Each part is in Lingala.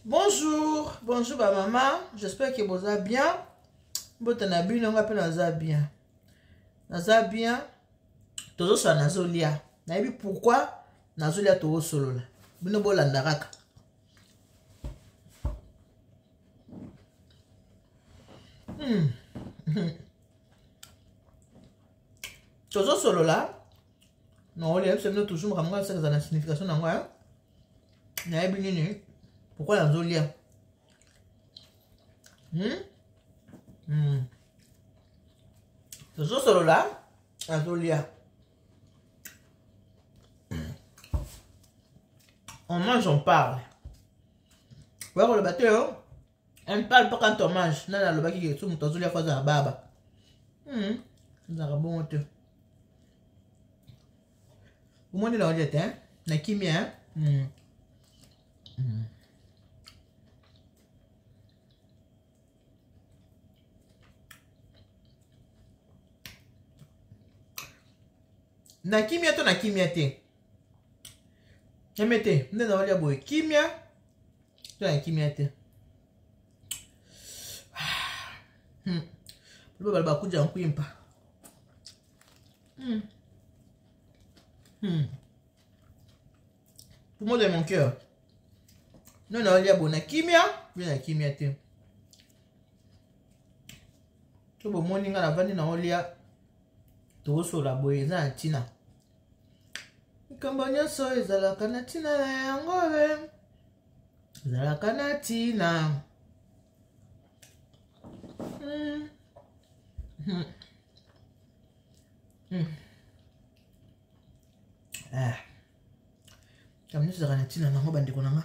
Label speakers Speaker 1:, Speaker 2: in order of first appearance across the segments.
Speaker 1: Bonjour, bonjour ma maman. J'espère que vous allez bien. Vous allez bien. Naza bien. Toujours sur Nazolia. Naïbi pourquoi Nazolia toujours solo là. Binobo landaraka. Toujours solo là. Non, on est toujours vraiment ça la signification dans moi. Naïbi nini. Pourquoi Nazolia? Toujours solo là. Nazolia. On mange, on parle. Ouais, le bateau, on parle pas quand on mange. Non, le bateau qui est tout le monde, il faut faire baba. Ça va bon. Vous m'avez dit, hein? Na kimia, hein? Na kimia to na kimia te. Emete, nde na wale boy kimia. To na kimia te. Lo ba kuja nkwimpa. Pour moi de mon cœur. Non na wale boy na kimia, to na kimia te. To bo morning na vandi na wale to so la boy za tina. Kambonya so ezalaka na tina na yango be. Ezalaka na tina. Kambonya so ezalaka na tina nango bandeko nanga.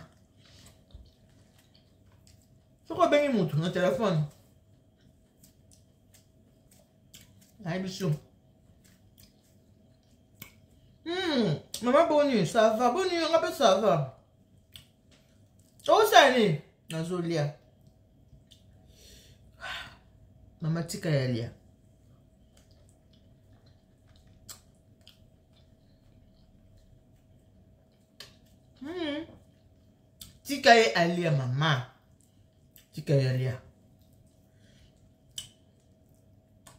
Speaker 1: Soko bengi mutu na telefone. Ai bicho. Maman Boni, ça va. Boni, on rappelle ça va. Oh, ça y Nazolia. Maman Tika Yalia. Tika Yalia, maman. Tika Yalia.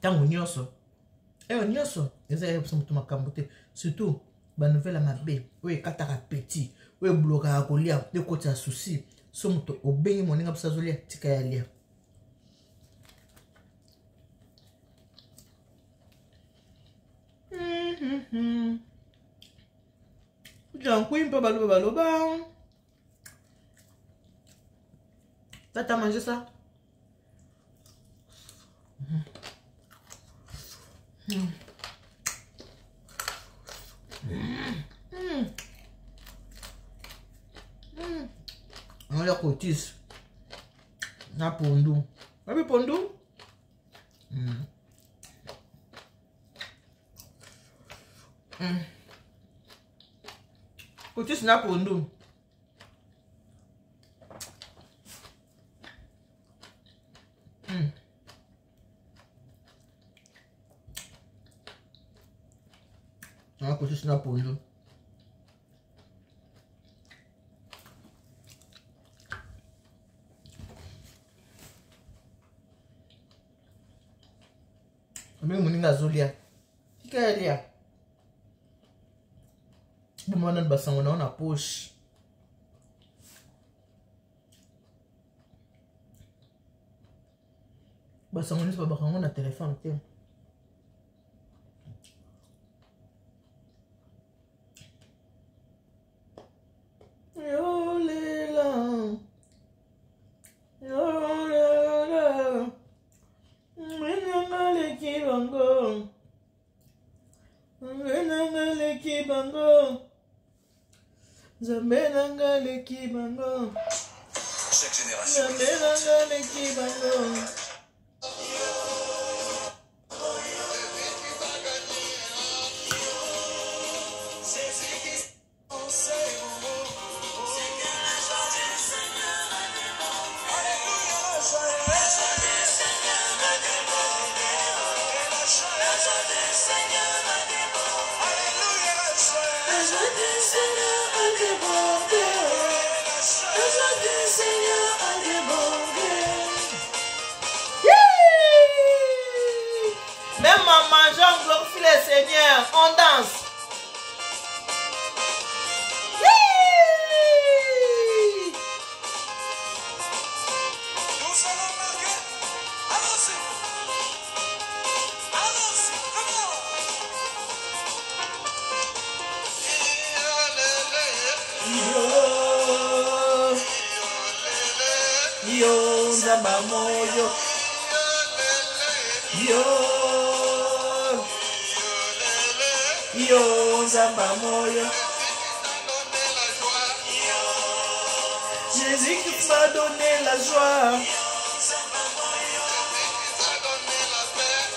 Speaker 1: Tango nyoso. Nyoso. Eza ya psa mutu makambote. Surtout. Ba nouvelle ma bé, oui, kataka petit, oui, bloka kolia, de côté souci, somuto obengi moninga psazolia tika ya lia. Jankwimpa baloba. Tata manger ça? On la cotis na pondu. Abi pondu? Cotis na pondu. Cotis na pondu. Mimi muninga Zulia. Tika Yalia. Bumana basango na poche. Basango ni ba bakango na téléphone te. Yo lela. Yo lela. Menangale kibango. Menangale kibango. Zamenangale kibango.
Speaker 2: Chaque génération.
Speaker 1: Zamenangale kibango. La joie du Seigneur a débordé. Même en mangeant, on glorifie le Seigneur. On danse.
Speaker 2: Nous allons marquer. Allons-y. Allons-y. Comment?
Speaker 1: Yo, zamba moyo. Yo, zamba moyo. Jésus-Christ m'a donné la joie.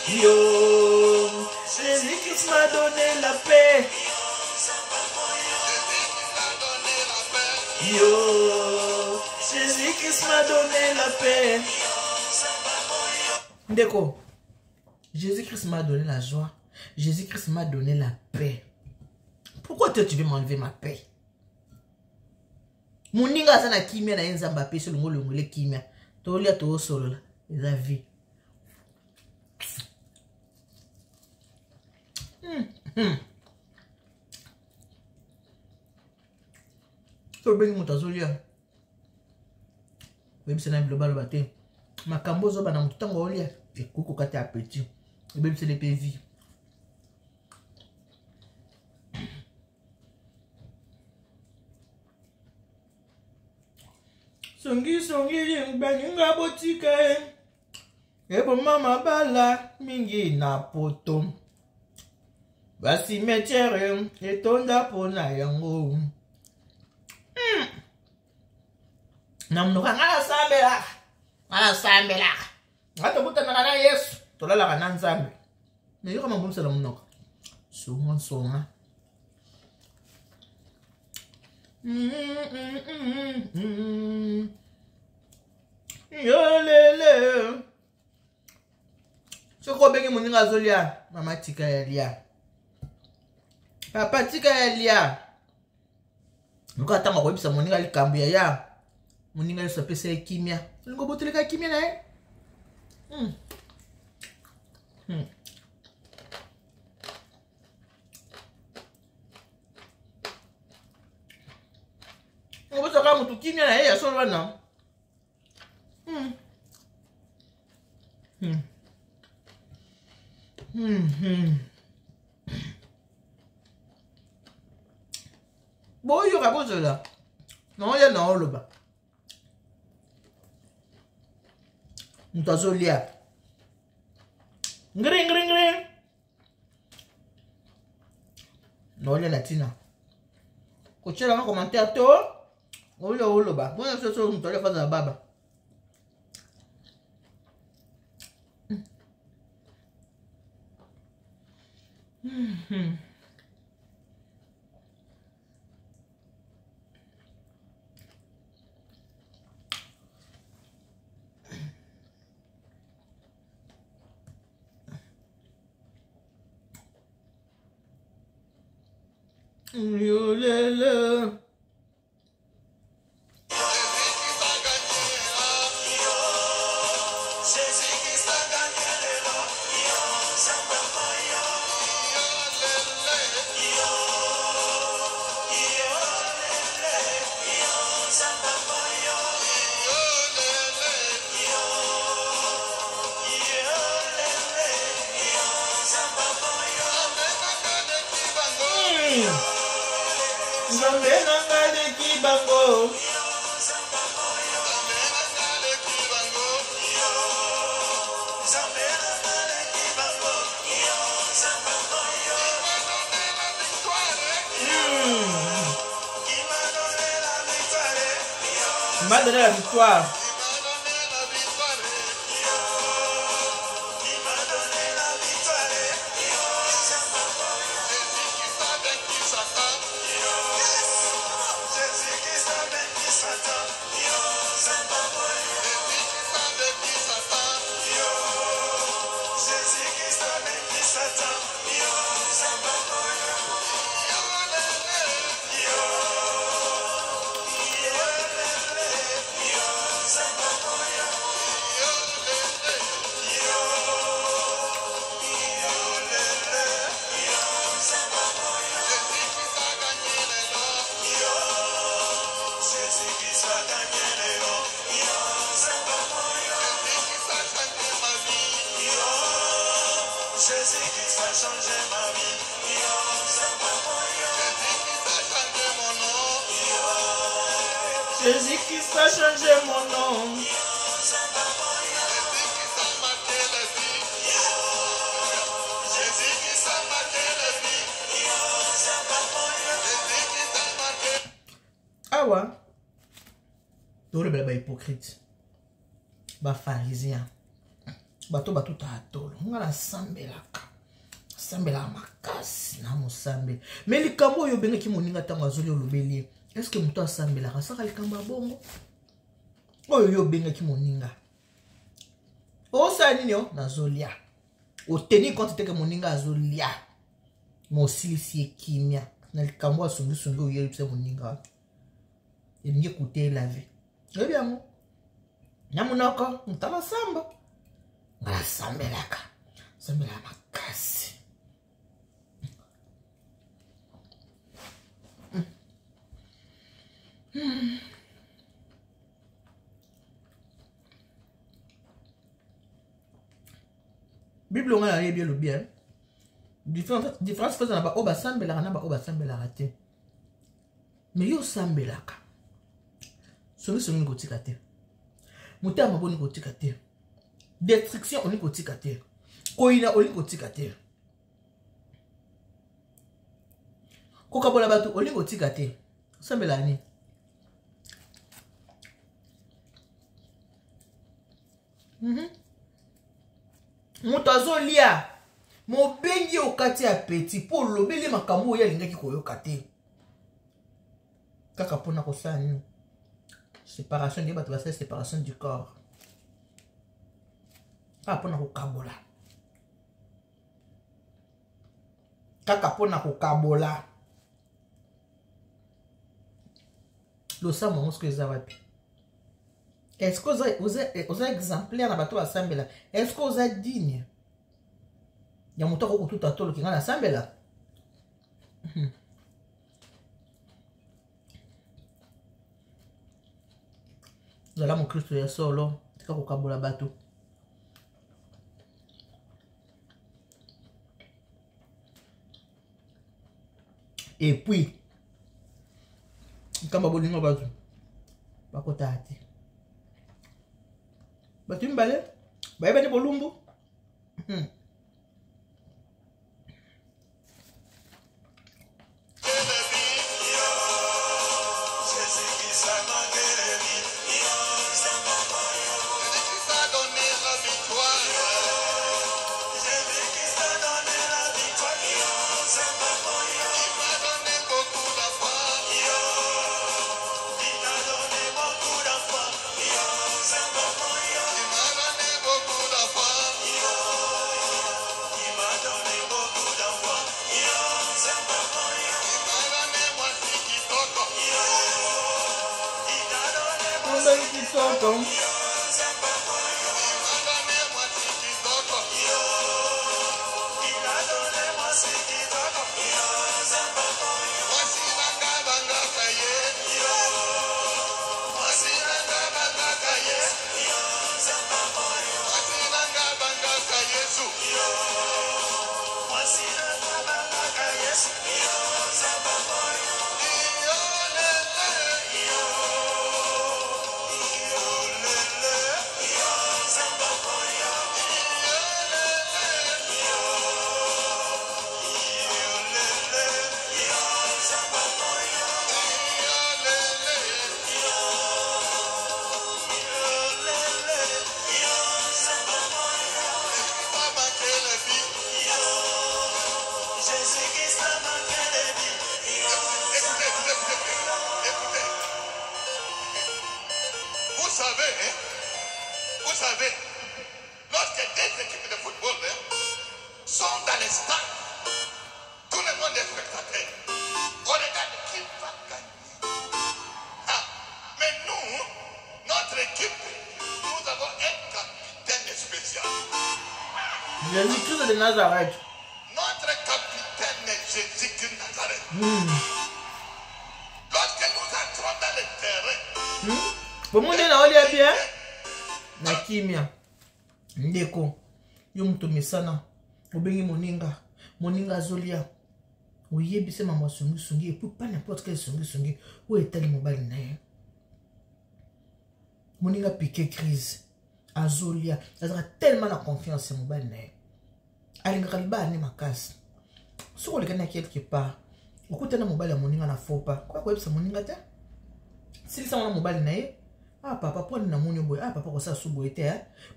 Speaker 1: Yo, Jésus-Christ m'a donné la paix. Yo, Jésus-Christ m'a donné la paix. Ndeko, Jésus-Christ m'a donné la joie. Jésus-Christ m'a donné la paix. Pourquoi toi tu veux m'enlever ma paix? Mon ninga sana kimia na enzamba paix sur le ngolo ngole kimia. Tolia to solo la, la vie. So bengi mutazolia. Webi sena global bate. Makambo zo bana mutango olia. Ekuko kati apeti. Webi sele pevi. Songi yingbengi nga botika. Ebo mama bala mingi na poto. Basi metiere etonda pona yango. Namunuka ngala sambela. Ngala sambela. Ngato buta na Yesu. Tolala kana nzambe. Nyo kama mbumsa la munoka. Songa. Yolele. Soko bengi muninga zolia. Mama tika ya lia. Papa tika ya lia. Nuka tanga kwa bisa muninga likambu ya. Muninga yusa pesa ya kimia. Ngo botuleka kimia na Ngo botoka mutu kimia na ya solo wana. Boyo ka bozola. Non ya na oloba. Ntazolia. Ngring. Non ya latina. Kochela na commentaire to. Oloba. Bona so mutole faza baba. Yolele. Nzambe nanga de kibango. Il m'a donné la victoire.
Speaker 2: Jésus-Christ a gagné les lots. C'est pas moyen. Jésus-Christ a changé ma vie. Jésus-Christ a changé ma vie. C'est pas moyen. Jésus-Christ a changé mon nom.
Speaker 1: Jésus-Christ a changé mon nom.
Speaker 2: C'est pas moyen. Jésus-Christ a marqué la vie. Jésus-Christ a marqué la vie. C'est pas moyen. Jésus-Christ a marqué.
Speaker 1: Ah ouais. Dore bela ba hypocrite. Ba pharisien. Bato ta atolo. Ngala sambelaka. Sambela makasi na mosambe. Mais likambo yo benga ki moninga tango azoli olobeli. Est-ce que muto asambela ka saka likambo bongo? Oyo yo benga ki moninga. O sa nini yo nazolia. O teni compte te ke moninga azolia. Mo silisi ekimia. Na likambo asungi o yeli pse moninga. Et n'y écouter la vie. Eh bien, moi. Nyamunoko, mutala samba. Ngala sambelaka. Sambela makasi. Bible on a bien le bien. Différence faisant là-bas, oba sambelaka na ba oba sambelaka te. Mais yo sambelaka. Songi kotika te. Mutama boni kotika te. Destruction oni kotika te. Koina oni kotika te. Kokabola batu oni kotika te. Sambela ni. Mutazo lia. Mo bengi okati ya petit po lobeli makambo ya lingaki koyoka te. Kaka pona kosani. Séparation des bateaux, c'est séparation du corps. Kaka pona kokabola. Kaka pona kokabola. Lo sa mo ce que ça va. Est-ce que vous êtes exemplaire na bateau asambela? Est-ce que vous êtes digne? Ya mutoko ko tout atolo ki ngana asambela. Zala mon Christ ya solo, tika kokabola bato. Et puis, kamba bolingo bato. Bakota ati. Batu mbale, baye ni bolumbu.
Speaker 2: Vous savez, lorsque des équipes de football sont dans les stades, tout le monde est spectateur. On regarde qui va gagner. Ah, mais nous, notre équipe, nous avons un capitaine spécial.
Speaker 1: Jésus-Christ de Nazareth.
Speaker 2: Notre capitaine est Jésus-Christ de Nazareth. Lorsque nous entrons dans le terrain,
Speaker 1: Pour moi, on est bien. Na kimia. Ndeko. Yo muto mesana. Obengi moninga. Moninga zolia. Oyebise mama sungi. Et puis pas n'importe quel sungi. Où est-elle mobile nae? Moninga piqué crise. Azolia. Elle a tellement la confiance en mobile nae. Alingaliba ane makasi. Si on est quelque part. Écoutez, na mobile à moninga na faux pas. Quoi ça moninga te? Si ça on a mobile nae. Ah papa pour na monyo boy ah papa ko sa su boy te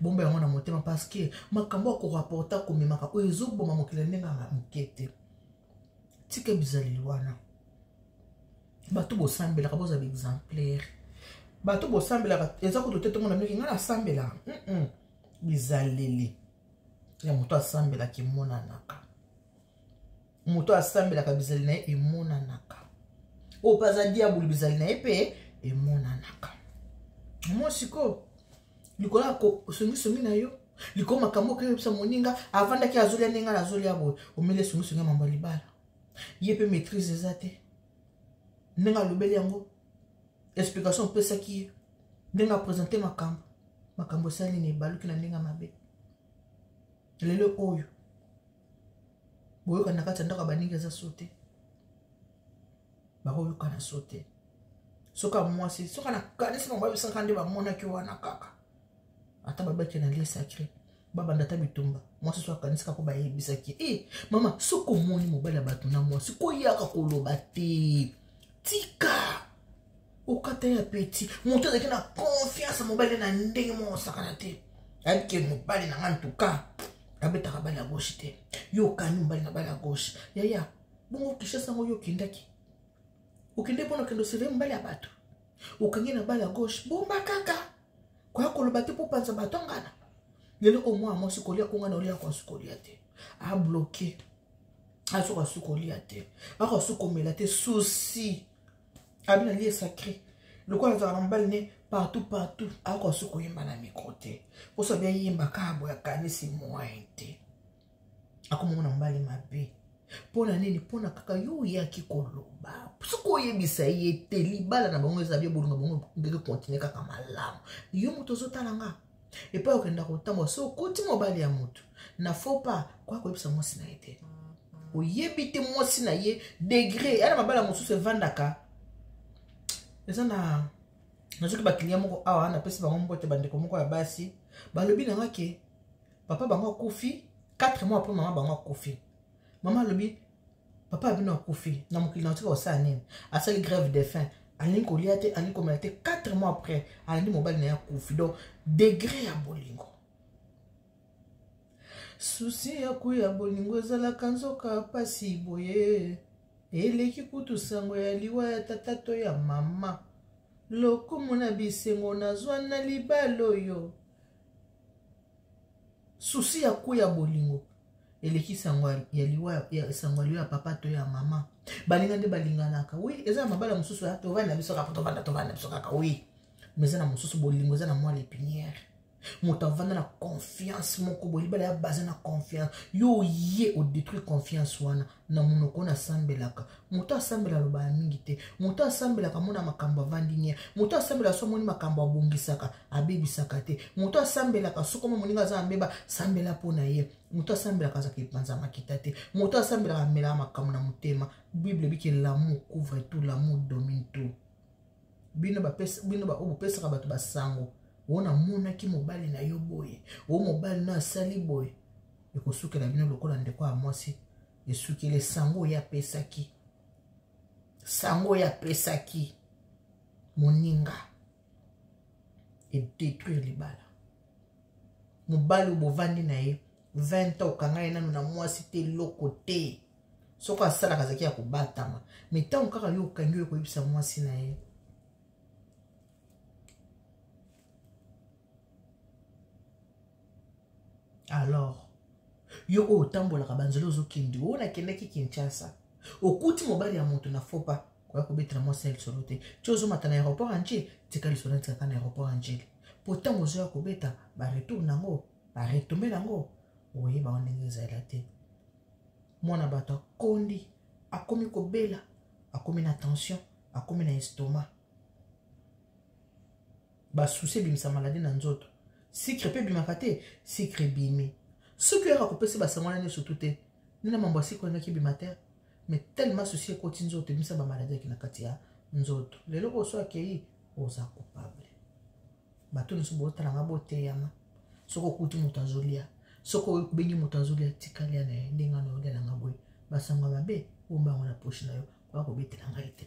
Speaker 1: bomba yango na motema parce que makambo ko rapporta ko memaka o ezo boma mokile ndenga mukete tike bizali wana bato bo sambela ka boza exemplaire bato bo sambela eza ko toteto mona meki ngala sambela bizaleli ya moto asambela ki mona naka moto asambela ka bizali na e mona naka o paza diabulu bizali na epe e mona naka. Moi siko likola ko sungi na yo liko makambo ke pesa moninga avanda ki azolia ninga na zolia boy omele sungi mambo libala yepe maîtrise ezate ninga lobeli yango explication pesa ki ninga présenter makambo sali ne baluki na ninga mabe lelo oyo boyo kana kata ndaka baninga za sauter ba oyo kana sauter. Soka mwasi soka na kanisi mwa babi sankande ba mona ki wana kaka ata babaki na lie sacré baba ndata bitumba mwasi soka kanisi ka ko ba yebisa ki mama soko moni mobala batu na mwasi ko yaka koloba te tika okata ya petit moto de na confiance mobala na ndenge mo sakana te abike mobali na ngantuka abeta ka bala gauche te yo kani mobali na bala gauche yaya bongo kishasa ngo yo kindaki ukinde pono kendo seve mbali abato ukangi na bala gauche bomba kaka kwa koloba te po panza bato ngana lelo au moins moi sikolia ko ngana olia kwa sikolia te a bloquer a so ka sikolia te a ko sukomela te souci abina lié sacré le quoi za mbali ne partout a ko sukoyemba na micro te po so bien yemba ka bo ya kanisi moyen te akomo na mbali mabe. Pona nini pona kaka yo yaki koloba suko yebisa yete libala na bango ezabie bolunga bango ngeke continuer kaka malamu yo moto zotalanga et pas okenda kotambo so koti mobali ya moto na faut pas kwa ko yebisa mwasi na ete oyebite mwasi na ye degré ana mabala mosusu evandaka eza na nazoki ba client moko awa na pesi bango mbote bandeko moko ya basi balobi na ngake papa bango akufi 4 mois après maman bango akufi. Maman lobi papa abino akufi na mokili na tika osa nini asali grève de faim ali ko liate ali ko melate 4 mois après ali mobile na akufi donc degré ya bolingo souci ya ku ya bolingo ezala kanzoka pasi boye eleki kutu sango ya liwa ya tatato ya mama lokumu na bisengo na zwana libalo yo souci ya ku ya bolingo eleki sangwa ya liwa ya sangwa liwa ya papa to ya mama balinga nde balinganaka oui eza mabala mususu ya to vana biso ka to vana biso kaka oui mais na mususu bolingo eza na moi l'épinière moto vanda na confiance moko bolibala ya base na confiance yo ye o détruire confiance wana na monoko na sambelaka moto asambela loba mingi te moto asambelaka mona makambo vandinia moto asambela so moni makambo abongisaka abebisaka te moto asambelaka soko moninga za mbeba sambela pona ye moto asambelaka za kipanza makita te moto asambelaka mela makambo na motema bible biki l'amour couvre tout l'amour domine tout bino ba obopesa bato basango wona mona ki mobali na yo boye o mobali na sali boye ekosukela bino lokola ndeko ya mwasi esukele sango ya pesaki moninga et détruire libala mobali bovandi na ye 20 ans okanga ye nanu na mwasi te loko te soko asala kazaki ya kobatama mais tant kaka yo okangi yo koyebisa mwasi na ye alors yo o tambola ka banzelo zo kindi o na kendaki Kinshasa okuti mobali ya moto na fopa kwa kobetela mo sel solote chozo matana aéroport anjil tikali sonata kana aéroport anjil pourtant ozo ya kobeta ba retour nango ba retomber nango oye ba onengeza la te mona bato kondi akomi kobela akomi na tension akomi na estomac basusi ebimisa maladi na nzoto sikre mpe ebimaka te sikre ebimi soki oyaka kopesa basango wana nyonso tu te nina mambo ya sikre oyangaki ebima te mais tellement susi ekoti nzoto ebimisa bamaladi yaki na kati ya nzoto lelo oso akei oza coupable bato nyonso botalanga boteyama soki okuti moto azolia soki obengi moto azolia tikali ya na ye ndenge wana olia nanga boye basango mabe ombango na poshe na yo oya kobetela ngai te